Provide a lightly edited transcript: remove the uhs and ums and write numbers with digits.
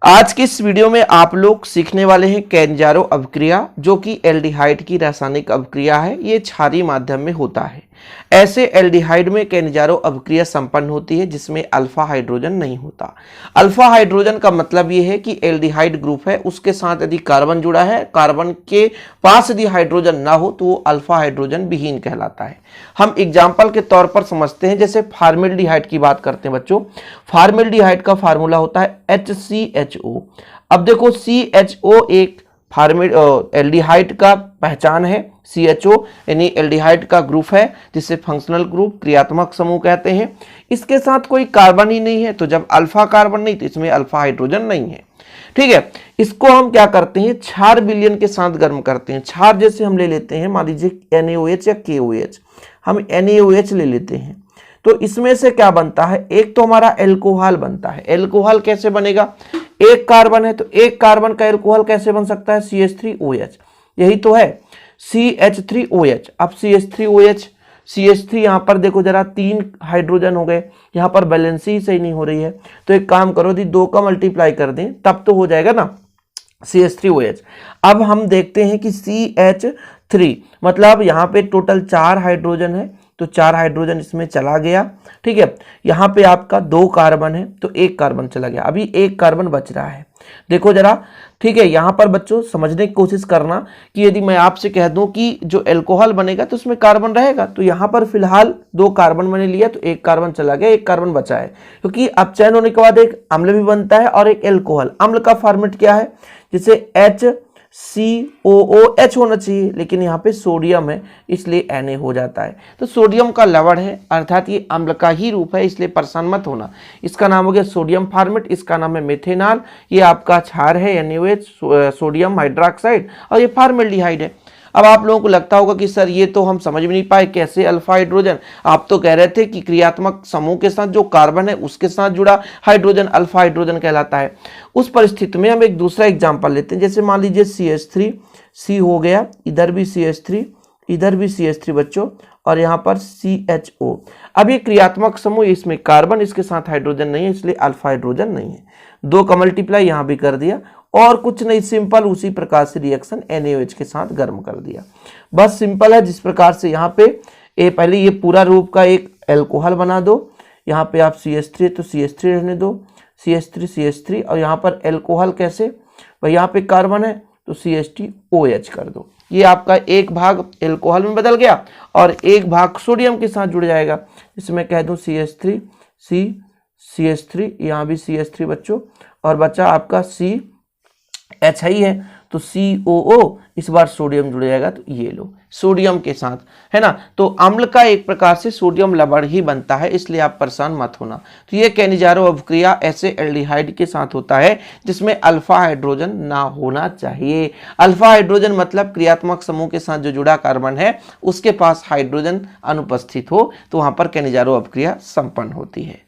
आज की इस वीडियो में आप लोग सीखने वाले हैं कैंजारो अभिक्रिया, जो कि एल्डिहाइड की रासायनिक अभिक्रिया है। ये क्षारीय माध्यम में होता है। ऐसे एल्डिहाइड में कैंजारो अभिक्रिया संपन्न होती है जिसमें अल्फा हाइड्रोजन नहीं होता। अल्फा हाइड्रोजन का मतलब ये है कि एल्डिहाइड ग्रुप है, उसके साथ यदि कार्बन जुड़ा है, कार्बन के पास यदि हाइड्रोजन ना हो तो वो अल्फा हाइड्रोजन विहीन कहलाता है। हम एग्जाम्पल के तौर पर समझते हैं, जैसे फार्मेल्डिहाइड की बात करते हैं बच्चों। फार्मेल्डिहाइड का फार्मूला होता है HCHO। अब देखो CHO एक एल्डिहाइड का पहचान है। CHO यानी एल्डिहाइड का ग्रुप है जिसे फंक्शनल ग्रुप क्रियात्मक समूह कहते हैं। इसके साथ कोई कार्बन ही नहीं है, तो जब अल्फा कार्बन नहीं तो इसमें अल्फा हाइड्रोजन नहीं है। ठीक है, इसको हम क्या करते हैं, क्षार विलयन के साथ गर्म करते हैं। क्षार जैसे हम ले लेते हैं, मान लीजिए NaOH या KOH, हम NaOH ले लेते हैं तो इसमें से क्या बनता है, एक तो हमारा एल्कोहल बनता है। एल्कोहल कैसे बनेगा, एक कार्बन है तो एक कार्बन का एल्कोहल कैसे बन सकता है, CH3OH, यही तो है CH3OH। अब CH3 यहां पर देखो जरा, 3 हाइड्रोजन हो गए, यहां पर बैलेंस ही सही नहीं हो रही है, तो एक काम करो, यदि 2 का मल्टीप्लाई कर दें तब तो हो जाएगा ना CH3OH। अब हम देखते हैं कि CH3 मतलब यहां पे टोटल 4 हाइड्रोजन है, तो 4 हाइड्रोजन इसमें चला गया। ठीक है, यहाँ पे आपका 2 कार्बन है तो 1 कार्बन चला गया, अभी 1 कार्बन बच रहा है। देखो जरा, ठीक है, यहाँ पर बच्चों समझने की कोशिश करना कि यदि मैं आपसे कह दूं कि जो एल्कोहल बनेगा तो उसमें कार्बन रहेगा, तो यहाँ पर फिलहाल 2 कार्बन मैंने लिया तो 1 कार्बन चला गया, 1 कार्बन बचा है, क्योंकि अब चयन होने के बाद एक अम्ल भी बनता है और एक एल्कोहल। अम्ल का फॉर्मेट क्या है, जैसे HCOOH होना चाहिए, लेकिन यहाँ पे सोडियम है इसलिए Na हो जाता है, तो सोडियम का लवण है, अर्थात ये अम्ल का ही रूप है, इसलिए परेशान मत होना। इसका नाम हो गया सोडियम फॉर्मेट, इसका नाम है मेथेनॉल। ये आपका क्षार है NaOH, सोडियम हाइड्रोक्साइड, और ये फॉर्मेल्डिहाइड है। अब आप लोगों को लगता होगा कि सर ये तो हम समझ भी नहीं पाए, कैसे अल्फा हाइड्रोजन, आप तो कह रहे थे कि क्रियात्मक समूह के साथ जो कार्बन है उसके साथ जुड़ा हाइड्रोजन अल्फा हाइड्रोजन कहलाता है। उस परिस्थिति में हम एक दूसरा एग्जांपल लेते हैं, जैसे मान लीजिए CH3, C हो गया, इधर भी CH3, इधर भी CH3 बच्चों, और यहाँ पर CHO। अब ये क्रियात्मक समूह, इसमें कार्बन, इसके साथ हाइड्रोजन नहीं है, इसलिए अल्फा हाइड्रोजन नहीं है। 2 का मल्टीप्लाई यहाँ भी कर दिया, और कुछ नहीं, सिंपल उसी प्रकार से रिएक्शन NaOH के साथ गर्म कर दिया। बस सिंपल है, जिस प्रकार से यहाँ पे पहले ये पूरा रूप का एक एल्कोहल बना दो, यहाँ पे आप CH3 तो CH3 रहने दो, CH3 और यहाँ पर एल्कोहल कैसे भाई, यहाँ पे कार्बन है तो CH2OH कर दो। ये आपका एक भाग एल्कोहल में बदल गया और एक भाग सोडियम के साथ जुड़ जाएगा। इसमें कह दूं CH3, CH3, यहाँ भी CH3 बच्चों, और बचा आपका CH ही है तो COO, इस बार सोडियम जुड़ जाएगा तो ये लो सोडियम के साथ, है ना। तो अम्ल का एक प्रकार से सोडियम लवण ही बनता है, इसलिए आप परेशान मत होना। तो ये कैंजारो अभिक्रिया ऐसे एल्डिहाइड के साथ होता है जिसमें अल्फा हाइड्रोजन ना होना चाहिए। अल्फा हाइड्रोजन मतलब क्रियात्मक समूह के साथ जो जुड़ा कार्बन है उसके पास हाइड्रोजन अनुपस्थित हो, तो वहां पर कैंजारो अभिक्रिया संपन्न होती है।